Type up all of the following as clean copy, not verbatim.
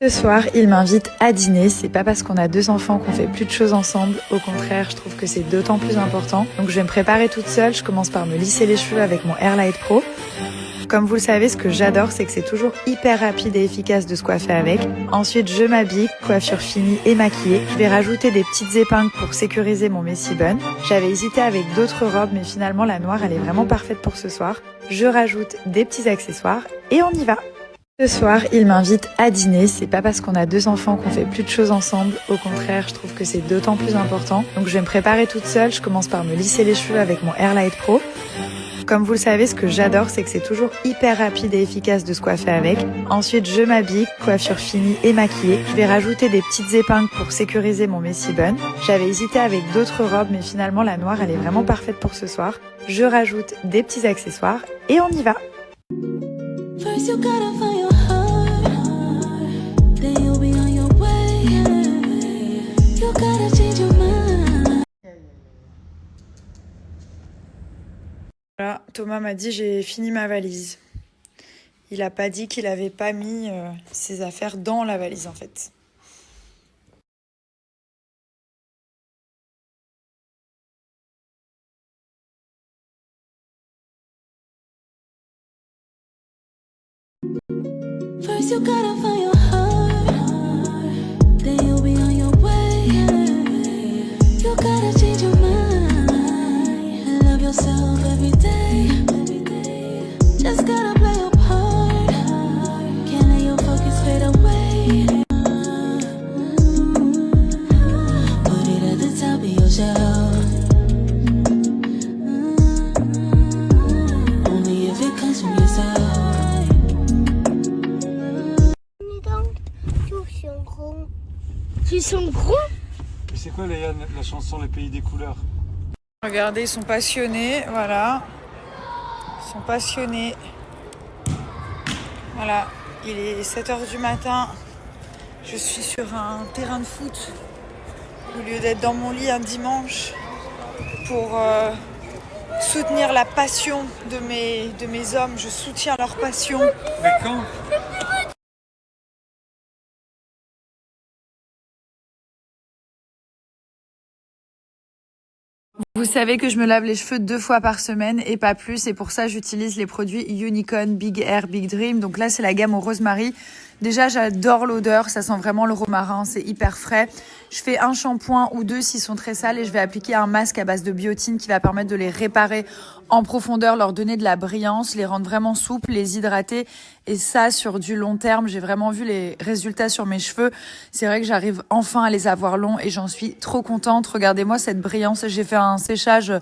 Ce soir, il m'invite à dîner. C'est pas parce qu'on a 2 enfants qu'on fait plus de choses ensemble. Au contraire, je trouve que c'est d'autant plus important. Donc je vais me préparer toute seule. Je commence par me lisser les cheveux avec mon Airlight Pro. Comme vous le savez, ce que j'adore, c'est que c'est toujours hyper rapide et efficace de se coiffer avec. Ensuite, je m'habille, coiffure finie et maquillée. Je vais rajouter des petites épingles pour sécuriser mon messy bun. J'avais hésité avec d'autres robes, mais finalement, la noire, elle est vraiment parfaite pour ce soir. Je rajoute des petits accessoires et on y va. Ce soir, il m'invite à dîner. C'est pas parce qu'on a 2 enfants qu'on fait plus de choses ensemble. Au contraire, je trouve que c'est d'autant plus important. Donc je vais me préparer toute seule. Je commence par me lisser les cheveux avec mon Airlight Pro. Comme vous le savez, ce que j'adore, c'est que c'est toujours hyper rapide et efficace de se coiffer avec. Ensuite, je m'habille, coiffure finie et maquillée. Je vais rajouter des petites épingles pour sécuriser mon messy bun. J'avais hésité avec d'autres robes, mais finalement, la noire, elle est vraiment parfaite pour ce soir. Je rajoute des petits accessoires et on y va. First you gotta find your heart, then you'll be on your way. You gotta change your mind. Voilà, Thomas m'a dit j'ai fini ma valise. Il a pas dit qu'il avait pas mis ses affaires dans la valise en fait. First you gotta find your heart, then you'll be on your way. You gotta change your mind and love yourself every day. Just gotta play your part, can't let your focus fade away. Put it at the top of your shelf. Only if it comes from yourself. Ils sont gros. Mais c'est quoi la chanson Les Pays des Couleurs? Regardez, ils sont passionnés, voilà. Ils sont passionnés. Voilà, il est 7h du matin. Je suis sur un terrain de foot au lieu d'être dans mon lit un dimanche pour soutenir la passion de mes hommes. Je soutiens leur passion. Mais quand? Vous savez que je me lave les cheveux 2 fois par semaine et pas plus, et pour ça j'utilise les produits Unicorn Big Hair Big Dream. Donc là c'est la gamme au rosemary. Déjà j'adore l'odeur, ça sent vraiment le romarin, c'est hyper frais. Je fais un shampoing ou 2 s'ils sont très sales et je vais appliquer un masque à base de biotine qui va permettre de les réparer en profondeur, leur donner de la brillance, les rendre vraiment souples, les hydrater. Et ça, sur du long terme, j'ai vraiment vu les résultats sur mes cheveux. C'est vrai que j'arrive enfin à les avoir longs et j'en suis trop contente. Regardez-moi cette brillance. J'ai fait un séchage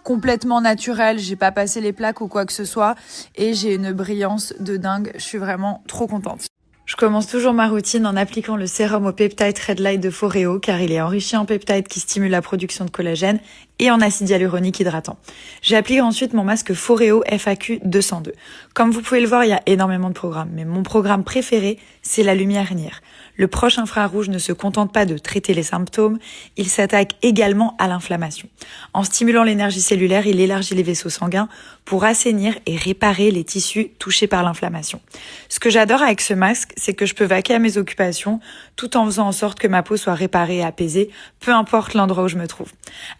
complètement naturel. J'ai pas passé les plaques ou quoi que ce soit. Et j'ai une brillance de dingue. Je suis vraiment trop contente. Je commence toujours ma routine en appliquant le sérum au peptide Red Light de Foreo car il est enrichi en peptides qui stimulent la production de collagène et en acide hyaluronique hydratant. J'applique ensuite mon masque Foreo FAQ 202. Comme vous pouvez le voir, il y a énormément de programmes, mais mon programme préféré, c'est la lumière NIR. Le proche infrarouge ne se contente pas de traiter les symptômes, il s'attaque également à l'inflammation. En stimulant l'énergie cellulaire, il élargit les vaisseaux sanguins pour assainir et réparer les tissus touchés par l'inflammation. Ce que j'adore avec ce masque, c'est que je peux vaquer à mes occupations tout en faisant en sorte que ma peau soit réparée et apaisée, peu importe l'endroit où je me trouve.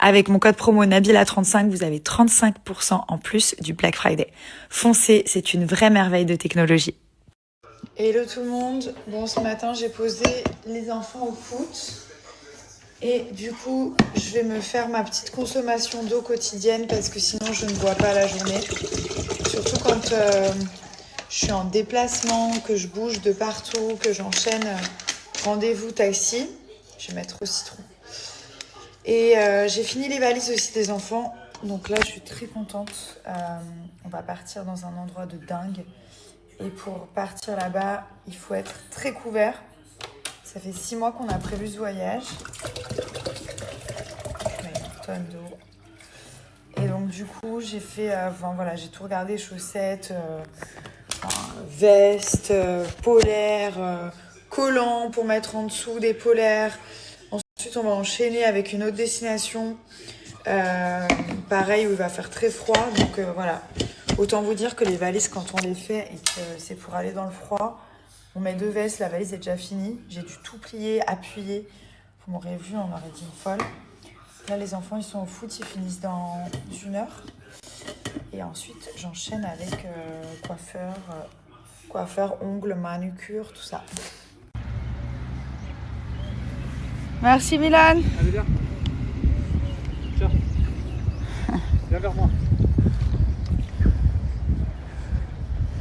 Avec mon code promo Nabila35, vous avez 35% en plus du Black Friday. Foncez, c'est une vraie merveille de technologie. Hello tout le monde. Bon, ce matin, j'ai posé les enfants au foot. Et du coup, je vais me faire ma petite consommation d'eau quotidienne parce que sinon, je ne bois pas la journée. Surtout quand je suis en déplacement, que je bouge de partout, que j'enchaîne rendez-vous taxi. Je vais mettre au citron. Et j'ai fini les valises aussi des enfants. Donc là, je suis très contente. On va partir dans un endroit de dingue. Et pour partir là-bas, il faut être très couvert. Ça fait 6 mois qu'on a prévu ce voyage. Je mets une tonne d'eau. Et donc du coup, j'ai fait, voilà, j'ai tout regardé, chaussettes, vestes, polaires, collants pour mettre en dessous des polaires. Ensuite, on va enchaîner avec une autre destination. Pareil, où il va faire très froid. Donc voilà. Autant vous dire que les valises, quand on les fait et que c'est pour aller dans le froid, Bon, mes 2 vestes, la valise est déjà finie. J'ai dû tout plier, appuyer. Vous m'aurez vu, on aurait dit une folle. Là, les enfants, ils sont au foot, ils finissent dans 1 heure. Et ensuite, j'enchaîne avec coiffeur, ongles, manucure, tout ça. Merci Milan. Allez, viens. Tiens. Viens vers moi.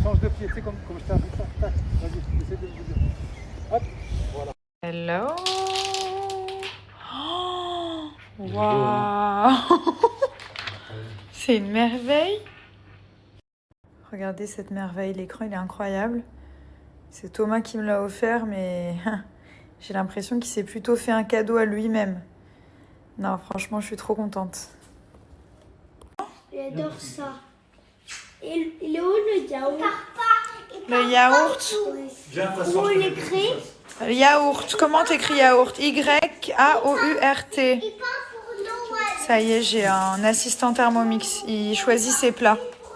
Change de pied, tu sais, comme je t'ai appris ça. Tac, vas-y, essaie de me dire. Hop, voilà. Hello. Oh, waouh. C'est une merveille. Regardez cette merveille, l'écran il est incroyable. C'est Thomas qui me l'a offert, mais j'ai l'impression qu'il s'est plutôt fait un cadeau à lui-même. Non, franchement, je suis trop contente. J'adore ça. Et il est où le yaourt? Le yaourt. Où il écrit? Le yaourt. Comment t'écris yaourt? Y-A-O-U-R-T. Ça y est, j'ai un assistant Thermomix. Il choisit ses plats.